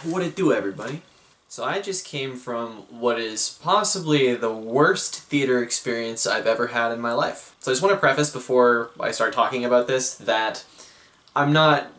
What it do, everybody? So I just came from what is possibly the worst theater experience I've ever had in my life. So I just want to preface before I start talking about this that I'm not,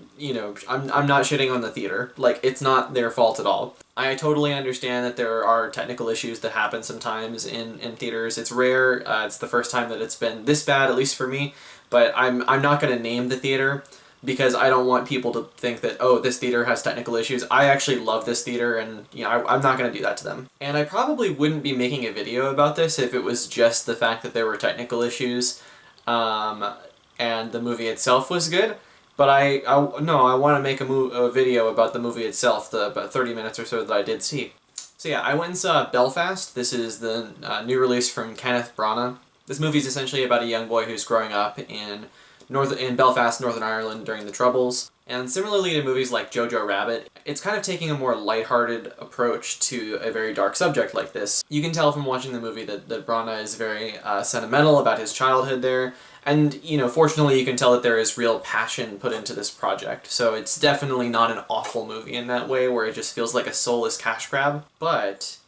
I'm not shitting on the theater. Like, it's not their fault at all. I totally understand that there are technical issues that happen sometimes in theaters. It's rare. It's the first time that it's been this bad, at least for me. But I'm not going to name the theater because I don't want people to think that, oh, this theater has technical issues. I actually love this theater, and I'm not going to do that to them. And I probably wouldn't be making a video about this if it was just the fact that there were technical issues, and the movie itself was good. But I want to make a video about the movie itself, the about 30 minutes or so that I did see. So yeah, I went and saw Belfast. This is the new release from Kenneth Branagh. This movie is essentially about a young boy who's growing up in Belfast, Northern Ireland during the Troubles. And similarly to movies like Jojo Rabbit, it's kind of taking a more lighthearted approach to a very dark subject like this. You can tell from watching the movie that Branagh is very sentimental about his childhood there. And, fortunately you can tell that there is real passion put into this project. So it's definitely not an awful movie in that way, where it just feels like a soulless cash grab. But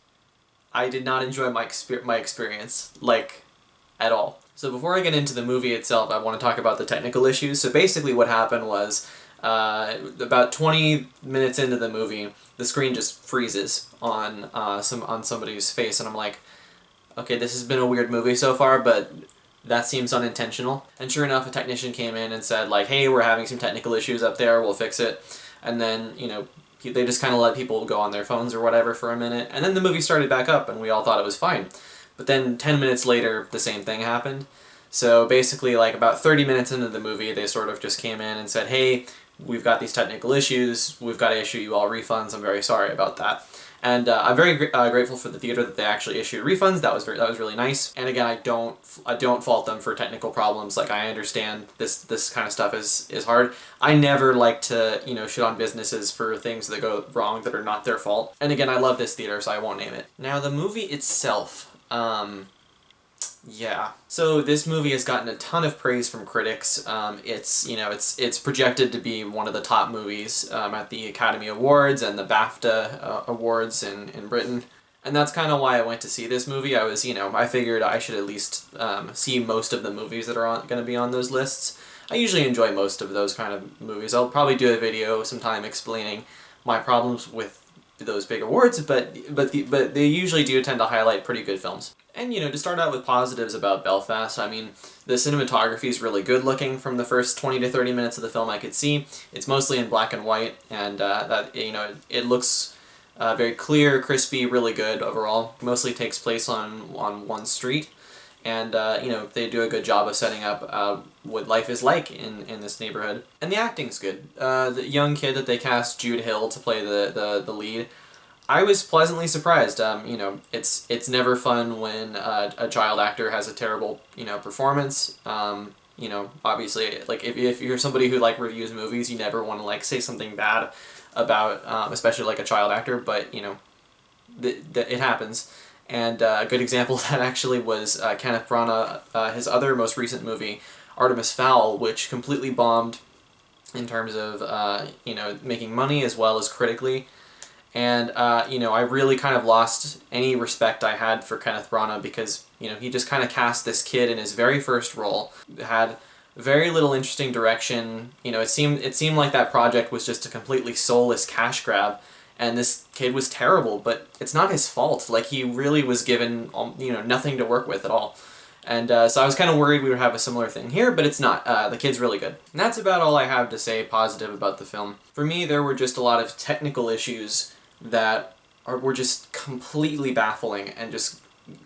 I did not enjoy my experience, at all. So before I get into the movie itself, I want to talk about the technical issues. So basically what happened was, about 20 minutes into the movie, the screen just freezes on somebody's face, and I'm like, okay, this has been a weird movie so far, but that seems unintentional. And sure enough, a technician came in and said, like, hey, we're having some technical issues up there, we'll fix it. And then, they just kind of let people go on their phones or whatever for a minute, and then the movie started back up, and we all thought it was fine. But then 10 minutes later, the same thing happened. So basically, about 30 minutes into the movie, they sort of just came in and said, hey, we've got these technical issues, we've got to issue you all refunds, I'm very sorry about that. And I'm very grateful for the theater that they actually issued refunds. That was really nice. And again, I don't fault them for technical problems. Like, I understand this kind of stuff is hard. I never like to shit on businesses for things that go wrong that are not their fault. And again, I love this theater, so I won't name it. Now, the movie itself. Yeah. So this movie has gotten a ton of praise from critics. It's projected to be one of the top movies at the Academy Awards and the BAFTA Awards in Britain. And that's kind of why I went to see this movie. I figured I should at least see most of the movies that are going to be on those lists. I usually enjoy most of those kind of movies. I'll probably do a video sometime explaining my problems with those big awards, but they usually do tend to highlight pretty good films. And, to start out with positives about Belfast, I mean, the cinematography is really good looking from the first 20 to 30 minutes of the film I could see. It's mostly in black and white, and it looks very clear, crispy, really good overall. Mostly takes place on one street, and, they do a good job of setting up what life is like in this neighborhood. And the acting's good. The young kid that they cast, Jude Hill, to play the lead, I was pleasantly surprised. It's never fun when a child actor has a terrible, performance. Obviously, if you're somebody who reviews movies, you never want to say something bad about, especially a child actor. But it happens. And a good example of that actually was Kenneth Branagh, his other most recent movie, Artemis Fowl, which completely bombed in terms of making money as well as critically. And, I really kind of lost any respect I had for Kenneth Branagh because, he just kind of cast this kid in his very first role, had very little interesting direction. It seemed like that project was just a completely soulless cash grab, and this kid was terrible, but it's not his fault. He really was given, nothing to work with at all. And so I was kind of worried we would have a similar thing here, but it's not. The kid's really good. And that's about all I have to say positive about the film. For me, there were just a lot of technical issues that were just completely baffling and just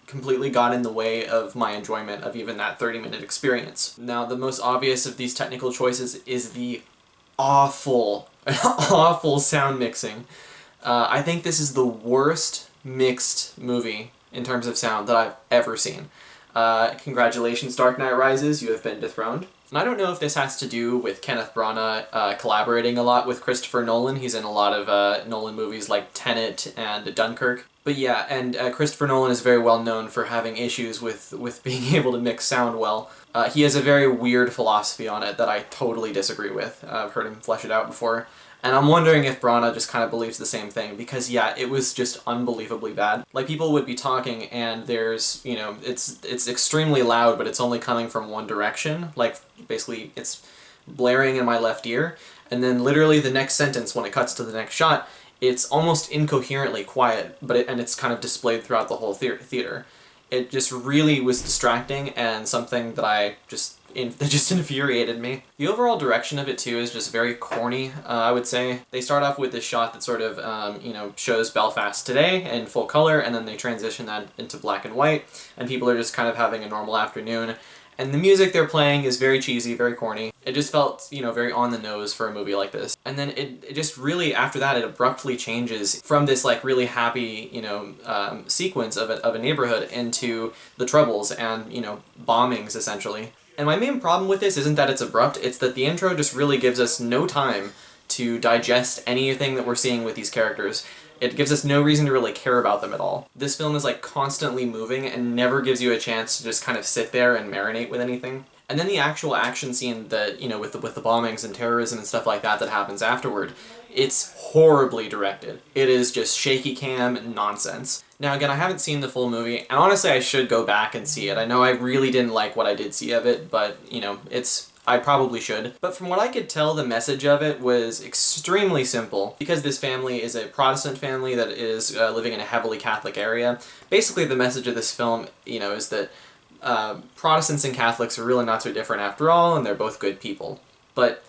completely got in the way of my enjoyment of even that 30-minute experience. Now, the most obvious of these technical choices is the awful, awful sound mixing. I think this is the worst mixed movie in terms of sound that I've ever seen. Congratulations, Dark Knight Rises, you have been dethroned. And I don't know if this has to do with Kenneth Branagh collaborating a lot with Christopher Nolan. He's in a lot of Nolan movies like Tenet and Dunkirk. But yeah, and Christopher Nolan is very well known for having issues with being able to mix sound well. He has a very weird philosophy on it that I totally disagree with. I've heard him flesh it out before. And I'm wondering if Brana just kind of believes the same thing, because yeah, it was just unbelievably bad. Like, people would be talking and there's, you know, it's extremely loud, but it's only coming from one direction. Like, basically, it's blaring in my left ear, and then literally the next sentence, when it cuts to the next shot, it's almost incoherently quiet, and it's kind of displayed throughout the whole theater. It just really was distracting, and something that that just infuriated me. The overall direction of it too is just very corny, I would say. They start off with this shot that sort of, you know, shows Belfast today in full color, and then they transition that into black and white, and people are just kind of having a normal afternoon. And the music they're playing is very cheesy, very corny. It just felt, you know, very on the nose for a movie like this. And then it just really, after that, it abruptly changes from this, like, really happy, you know, sequence of a neighborhood into the Troubles and, you know, bombings, essentially. And my main problem with this isn't that it's abrupt, it's that the intro just really gives us no time to digest anything that we're seeing with these characters. It gives us no reason to really care about them at all. This film is like constantly moving and never gives you a chance to just kind of sit there and marinate with anything. And then the actual action scene that, you know, with the bombings and terrorism and stuff like that happens afterward, it's horribly directed. It is just shaky cam nonsense. Now again, I haven't seen the full movie, and honestly I should go back and see it. I know I really didn't like what I did see of it, but, you know, I probably should. But from what I could tell, the message of it was extremely simple. Because this family is a Protestant family that is living in a heavily Catholic area, basically the message of this film, you know, is that Protestants and Catholics are really not so different after all, and they're both good people. But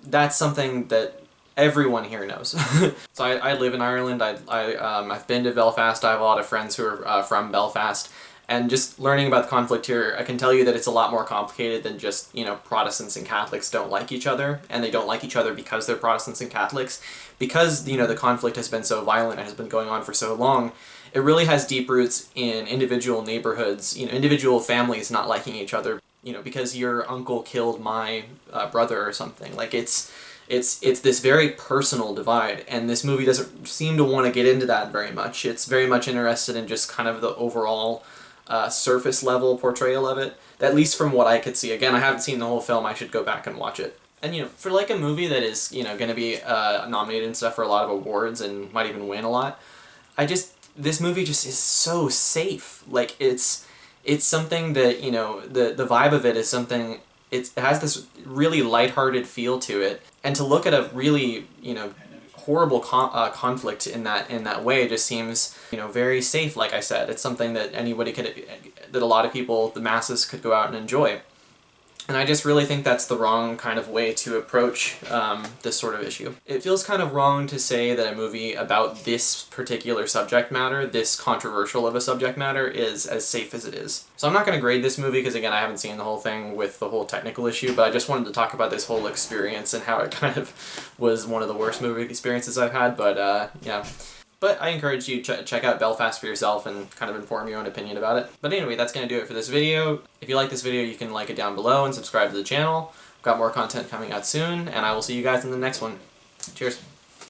that's something that everyone here knows. So I live in Ireland, I've been to Belfast, I have a lot of friends who are from Belfast, and just learning about the conflict here, I can tell you that it's a lot more complicated than just, you know, Protestants and Catholics don't like each other, and they don't like each other because they're Protestants and Catholics. Because, you know, the conflict has been so violent and has been going on for so long, it really has deep roots in individual neighborhoods, you know, individual families not liking each other, you know, because your uncle killed my brother or something. Like, it's this very personal divide, and this movie doesn't seem to want to get into that very much. It's very much interested in just kind of the overall surface level portrayal of it, at least from what I could see. Again, I haven't seen the whole film, I should go back and watch it. And, you know, for like a movie that is, you know, going to be nominated and stuff for a lot of awards and might even win a lot, this movie just is so safe. Like, it's something that, you know, the vibe of it is something, it has this really lighthearted feel to it, and to look at a really, you know, horrible conflict in that way just seems, you know, very safe. Like I said, it's something that that a lot of people, the masses, could go out and enjoy. And I just really think that's the wrong kind of way to approach this sort of issue. It feels kind of wrong to say that a movie about this particular subject matter, this controversial of a subject matter, is as safe as it is. So I'm not going to grade this movie because, again, I haven't seen the whole thing with the whole technical issue, but I just wanted to talk about this whole experience and how it kind of was one of the worst movie experiences I've had, but yeah. But I encourage you to check out Belfast for yourself and kind of inform your own opinion about it. But anyway, that's going to do it for this video. If you like this video, you can like it down below and subscribe to the channel. I've got more content coming out soon, and I will see you guys in the next one. Cheers.